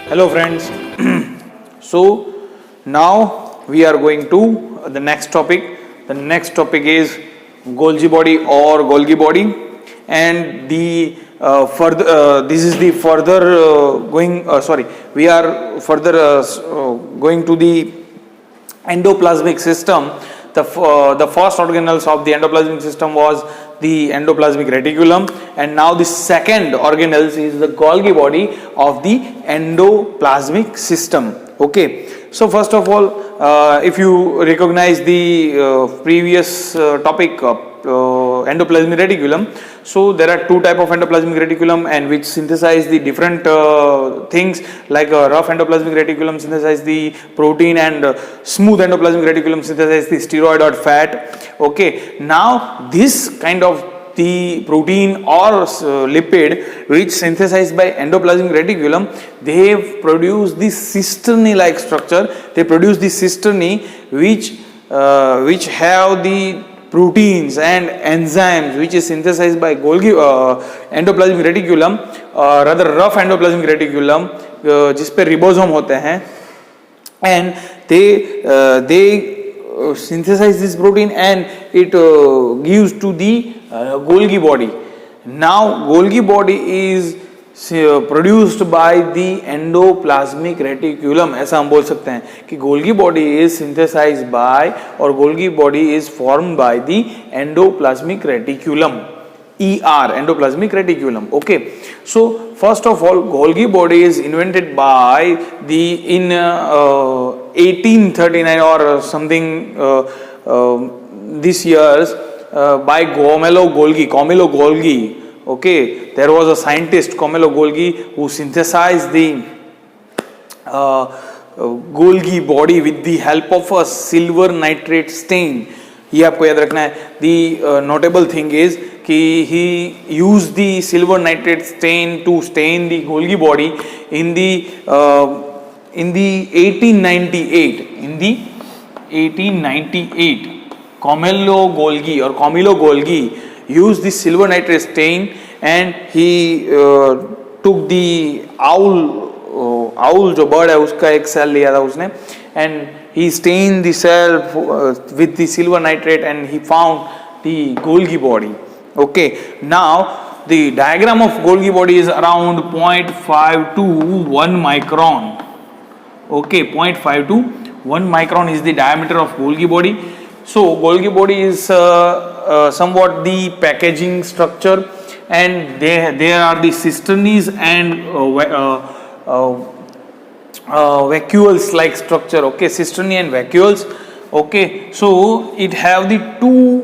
Hello friends. So now we are going to the next topic. The next topic is Golgi body or Golgi body, and the further this is the further we are further going to the endoplasmic system. The first organelles of the endoplasmic system was the endoplasmic reticulum, and now the second organelles is the Golgi body of the endoplasmic system. Okay, so first of all, if you recognize the previous topic of endoplasmic reticulum, so there are two type of endoplasmic reticulum and which synthesize the different things, like rough endoplasmic reticulum synthesize the protein and smooth endoplasmic reticulum synthesize the steroid or fat. Okay, now this kind of the protein or lipid which synthesized by endoplasmic reticulum, they produce the cisternae like structure. They produce the cisternae which have the proteins and enzymes which is synthesized by Golgi endoplasmic reticulum, rather rough endoplasmic reticulum जिस पे ribosome होते हैं, and they synthesize this protein and it gives to the Golgi body. Now Golgi body is produced by the endoplasmic reticulum. ऐसा हम बोल सकते हैं कि Golgi body is synthesized by or Golgi body is formed by the endoplasmic reticulum. ER, endoplasmic reticulum. Okay, so first of all, Golgi body is invented by in 1839 or something this years by Camillo Golgi. Okay, there was a scientist Camillo Golgi who synthesized the Golgi body with the help of a silver nitrate stain. ये आपको याद रखना है. The notable thing is कि he used the silver nitrate stain to stain the Golgi body in the 1898. In the 1898, Camillo Golgi used the silver nitrate stain, and he took the owl जो bird है उसका एक cell लिया था उसने, and he stained the cell with the silver nitrate and he found the Golgi body. Okay, now the diagram of Golgi body is around 0.5 to 1 micron. Okay, 0.5 to 1 micron is the diameter of Golgi body. So Golgi body is somewhat the packaging structure, and there are the cisternaes and vacuoles like structure. Okay, cisternae and vacuoles. Okay, so it have the two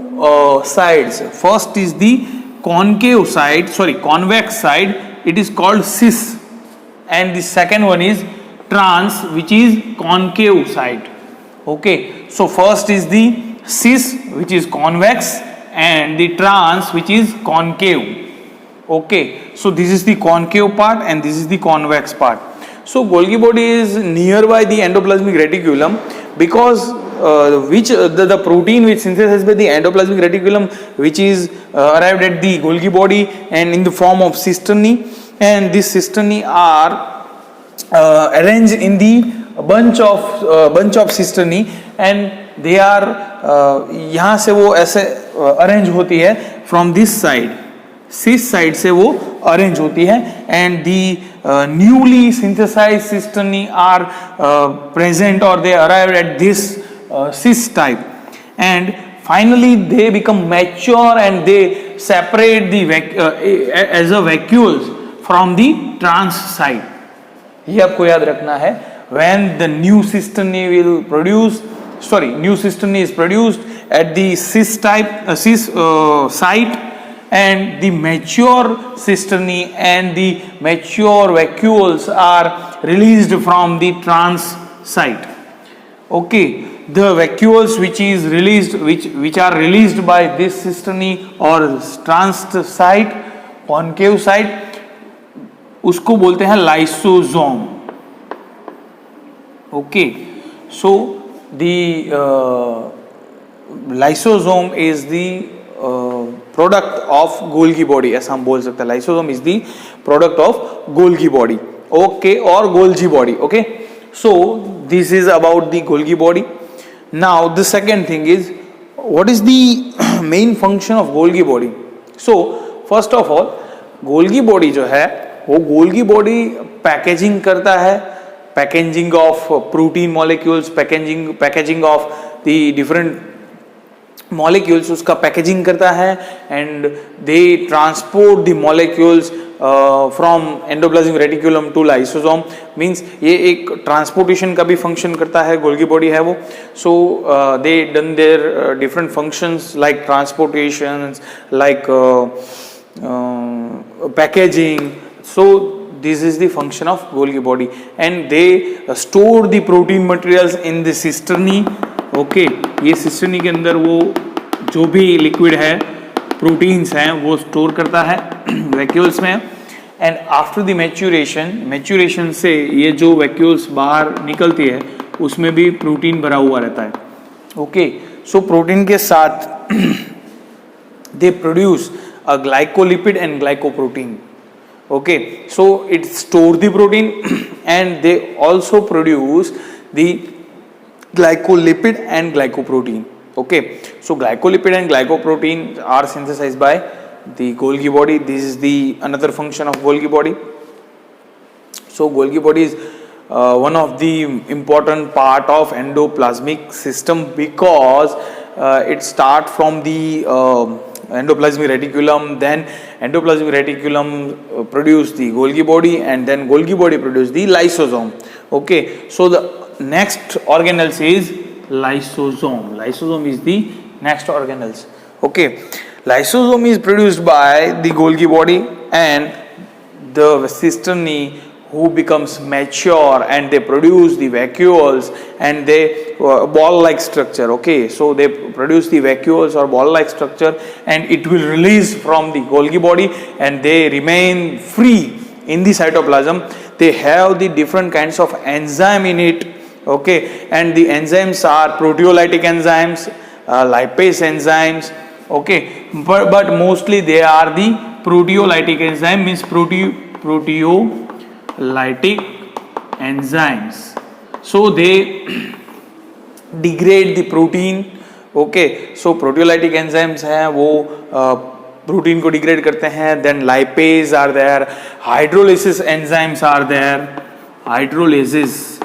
sides. First is the convex side. It is called cis, and the second one is trans, which is concave side. Okay, so first is the cis, which is convex, and the trans, which is concave. Okay, so this is the concave part and this is the convex part. So Golgi body is nearby the endoplasmic reticulum because the protein which synthesized by the endoplasmic reticulum, which is arrived at the Golgi body and in the form of cisternae, and these cisternae are arranged in the bunch of cisternae, and they are यहाँ से वो ऐसे arrange होती है from this side, cis side से वो arrange होती है, and the newly synthesized cisternae are present or they arrive at this cis type, and finally they become mature and they separate the as a vacuoles from the trans side. ये आपको याद रखना है. When the new cisternae is produced at the cis site, and the mature cisternae and the mature vacuoles are released from the trans site. Okay, the vacuoles which are released by this cisternae or trans site, concave site, उसको बोलते हैं lysosome. Okay, so the lysosome is the product of Golgi body. ऐसा हम बोल सकते हैं, lysosome is the product of Golgi body. okay, or Golgi body. Okay, so this is about the Golgi body. Now the second thing is, what is the main function of Golgi body? So first of all, Golgi body जो है वो Golgi body packaging करता है, packaging of protein molecules, packaging of the different molecules, उसका packaging करता है, and they transport the molecules from endoplasmic reticulum to lysosome. Means ये एक ट्रांसपोर्टेशन का भी फंक्शन करता है, गोल्गी बॉडी है वो. So they done their different functions like transportation, like packaging. So this is the function of Golgi body, and they store the protein materials in the cisternae. Okay, ये cisternae के अंदर वो जो भी liquid है, proteins हैं, वो store करता है वैक्यूल्स में. एंड आफ्टर द मैच्यूरेशन से ये जो वैक्यूल्स बाहर निकलती है उसमें भी प्रोटीन भरा हुआ रहता है. ओके, सो प्रोटीन के साथ they produce a glycolipid and glycoprotein. Okay, so it store the protein and they also produce the glycolipid and glycoprotein. Okay, so glycolipid and glycoprotein are synthesized by the Golgi body. This is the another function of Golgi body. So Golgi body is one of the important part of endoplasmic system because it start from the endoplasmic reticulum, then endoplasmic reticulum produce the Golgi body, and then Golgi body produce the lysosome. Okay, so the next organelles is lysosome. Lysosome is the next organelles. Okay, lysosome is produced by the Golgi body and the cisternae, who becomes mature and they produce the vacuoles and they ball-like structure. Okay, so they produce the vacuoles or ball-like structure, and it will release from the Golgi body and they remain free in the cytoplasm. They have the different kinds of enzyme in it. Okay, and the enzymes are proteolytic enzymes, lipase enzymes. Okay, but mostly they are the proteolytic enzyme, means proteolytic enzymes. So they degrade the protein. Okay, so proteolytic enzymes हैं वो protein को degrade करते हैं. Then lipase are there, hydrolysis enzymes are there. Hydrolysis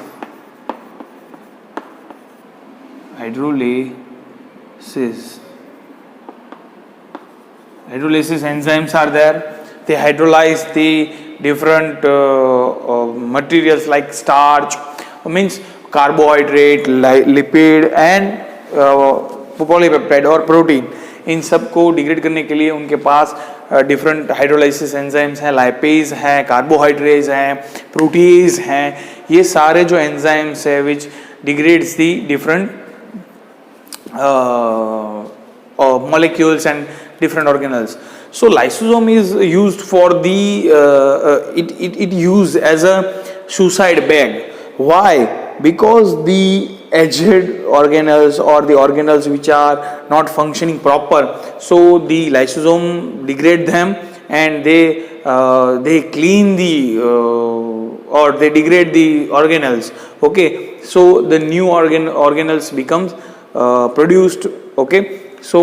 enzymes are there. They hydrolyze the different materials like starch, means carbohydrate, lipid and polypeptide और protein. इन सब को degrade करने के लिए उनके पास डिफरेंट हाइड्रोलाइसिस एंजाइम्स हैं, लाइपेज हैं, कार्बोहाइड्रेट्स हैं, प्रोटीज हैं. ये सारे जो एंजाइम्स है which degrades the different molecules and different organelles. So lysosome is used for the it used as a suicide bag. Why? Because the aged organelles or the organelles which are not functioning proper, so the lysosome degrade them and they clean the or they degrade the organelles. Okay, so the new organelles becomes produced. Okay, so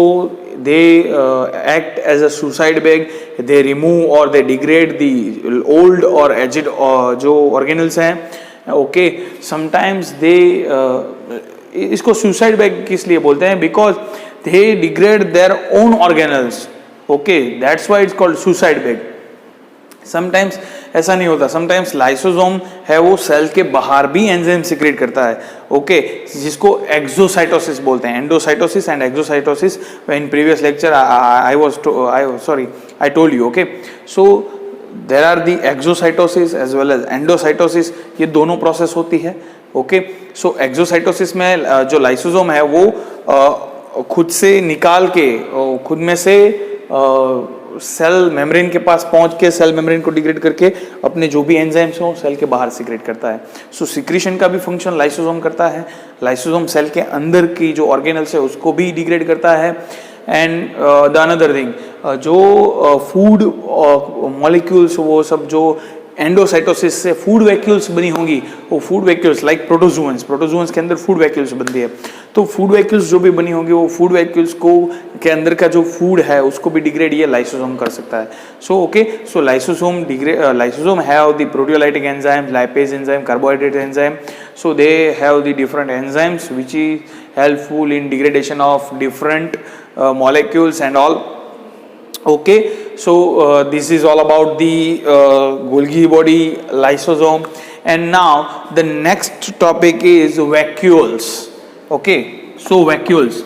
they act as a suicide bag. They remove or they degrade the old or aged जो organelles हैं. Okay, sometimes they इसको suicide bag किस लिए बोलते हैं? Because they degrade their own organelles. Okay, that's why it's called suicide bag. Sometimes ऐसा नहीं होता. समटाइम्स लाइसोसोम है वो सेल के बाहर भी एंजाइम सिक्रेट करता है. ओके, जिसको एक्सोसाइटोसिस बोलते हैं. Endocytosis and exocytosis. In previous lecture I told you. Okay, so there are the exocytosis as well as endocytosis. ये दोनों प्रोसेस होती है. ओके, सो एक्सोसाइटोसिस में जो लाइसोसोम है वो खुद से निकाल के खुद में से सेल मेम्ब्रेन के पास पहुंच के सेल मेम्ब्रेन को डिग्रेड करके अपने जो भी एंजाइम्स हो सेल के बाहर सिक्रेट करता है. सो सिक्रीशन का भी फंक्शन लाइसोसोम करता है. लाइसोसोम सेल के अंदर की जो ऑर्गेनल्स है उसको भी डिग्रेड करता है. एंड द अनदर थिंग, जो फूड मॉलिक्यूल्स वो सब जो एंडोसाइटोसिस से फूड वैक्यूल्स बनी होंगी, वो फूड वैक्यूल्स लाइक प्रोटोजुअन्स के अंदर फूड वैक्यूल्स बनती है। तो फूड वैक्यूल्स जो भी बनी होंगी वो फूड वैक्यूल्स को के अंदर का जो फूड है उसको भी डिग्रेड ये लाइसोसोम कर सकता है। So okay, so lysosome have the proteolytic enzyme, lipase enzyme, carbohydrate enzyme, so they have the different enzymes which is helpful in degradation of different molecules and all. Okay, so this is all about the Golgi body, lysosome, and now the next topic is vacuoles. Okay, so vacuoles.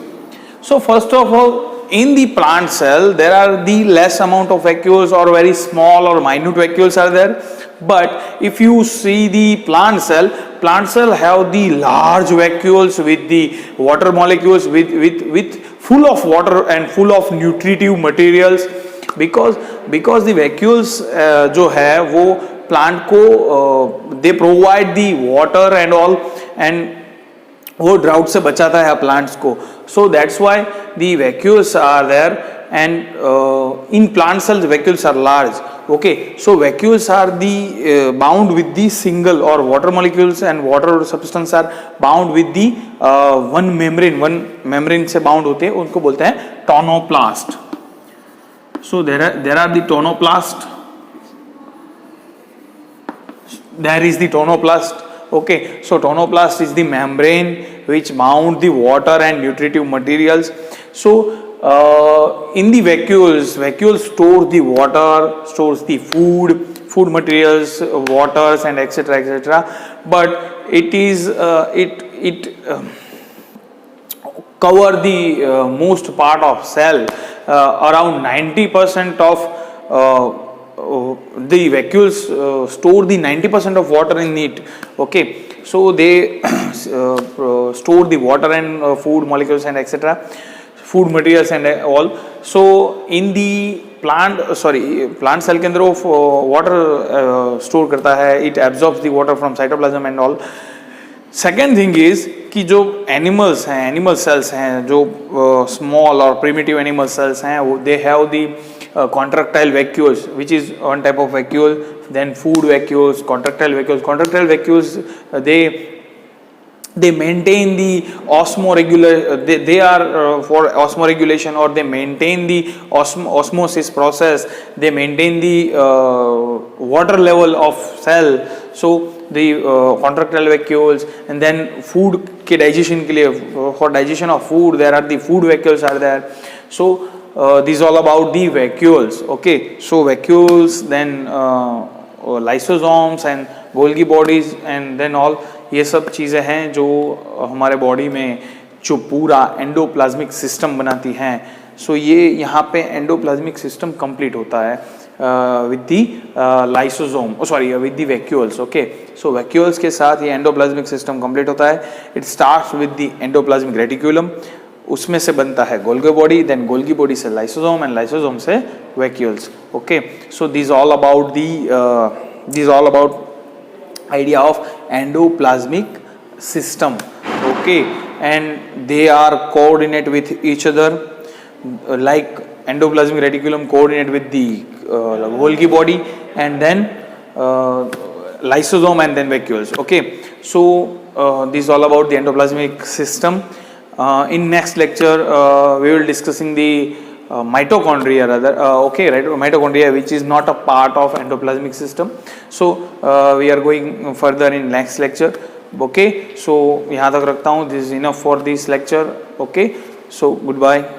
So first of all, in the plant cell there are the less amount of vacuoles or very small or minute vacuoles are there, but if you see the plant cell have the large vacuoles with the water molecules with full of water and full of nutritive materials, because the vacuoles जो है वो plant को they provide the water and all, and वो drought से बचाता है plants को, so that's why the vacuoles are there, and in plant cells vacuoles are large. Okay, so vacuoles are the bound with the single or water molecules and water substance are bound with the one membrane से bound होते हैं, उनको बोलते हैं tonoplast. So there are the tonoplast. There is the tonoplast. Okay, so tonoplast is the membrane which bound the water and nutritive materials. So in the vacuoles store the water, stores the food materials, waters and etc., but it is it cover the most part of cell. Around 90% of the vacuoles store the 90% of water in it. Okay, so they store the water and food molecules and etc., food materials and all. So in the plant cell के अंदर वो water store करता है, it absorbs the water from cytoplasm and all. Second thing is कि जो animals हैं, animal cells हैं, जो small और primitive animal cells हैं, they have the contractile vacuoles, which is one type of vacuole. Then food vacuoles, contractile vacuoles, they maintain the they are for osmoregulation, or they maintain the osmosis process, they maintain the water level of cell. So the contractile vacuoles, and then food के digestion के लिए, for digestion of food there are the food vacuoles are there. So these all about the vacuoles. Okay, so vacuoles, then lysosomes and Golgi bodies, and then all ये सब चीज़ें हैं जो हमारे body में जो पूरा एंडोप्लाज्मिक सिस्टम बनाती हैं. सो ये यहाँ पे एंडोप्लाज्मिक सिस्टम कंप्लीट होता है with the lysosome, with the vacuoles. Okay, so vacuoles के साथ ये एंडोप्लाज्मिक सिस्टम कंप्लीट होता है. It starts with the endoplasmic reticulum, उसमें से बनता है Golgi body, then Golgi body से लाइसोसोम, एंड लाइसोसोम से vacuoles. Okay, so this all about idea of endoplasmic system. Okay, and they are coordinate with each other, like endoplasmic reticulum coordinate with the Golgi body, and then lysosome, and then vacuoles. Okay, so this is all about the endoplasmic system. In next lecture we will discussing the mitochondria rather. Mitochondria, which is not a part of endoplasmic system. So we are going further in next lecture. Okay, so यहाँ तक रखता हूँ. This is enough for this lecture. Okay, so goodbye.